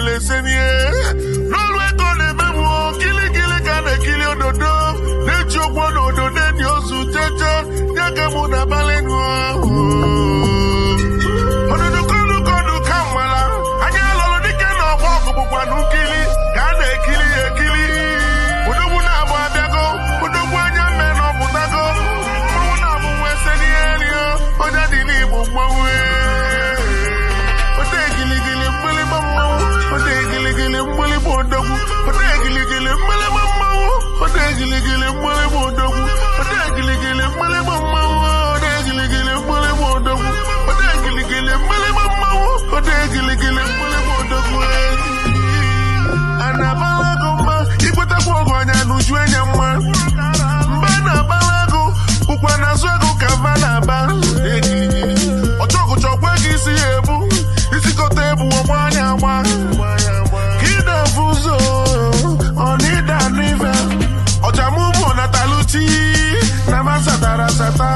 mele senie n'olwe ko n'ebe m kili ka na-ekili ododo na-eji ụgbọ n'odo na-enyi ozu cheche nye ka mụ na abalị ododo kodu ka mmala anya alọrọ dike na ọgba ọgụ bụkwa n'ukili ka a na-ekili ya ekili odogwu na-abụ abịago odogwu anya mme na ọpụtago mmanwụ na-abụ nwe senie rio onye dị n'igbo mmanwụ giligili mgbịlịgba mmanwụ ode giligili mgbịlịgba odogwu ode giligili mgbịlịgba mmanwụ ode giligili mgbịlịgba odogwu ode giligili mgbịlịgba mmanwụ ode giligili mgbịlịgba odogwu ode giligili mgbịlịgba mmanwụ ode giligili mgbịlịgba odogwu ana-abalago mma ikwetakwa ọgụ anya n'uju enya mma mba na-abalago bụkwa n'azụ ego ka mba na-aba ọchọgụchọkwa gị isi ya ebu isikọta ebu ọgba anya agba ka ị na-efu ụzọ ọ na ịda n'ife ọjamụmụ na taluchi na masatara sata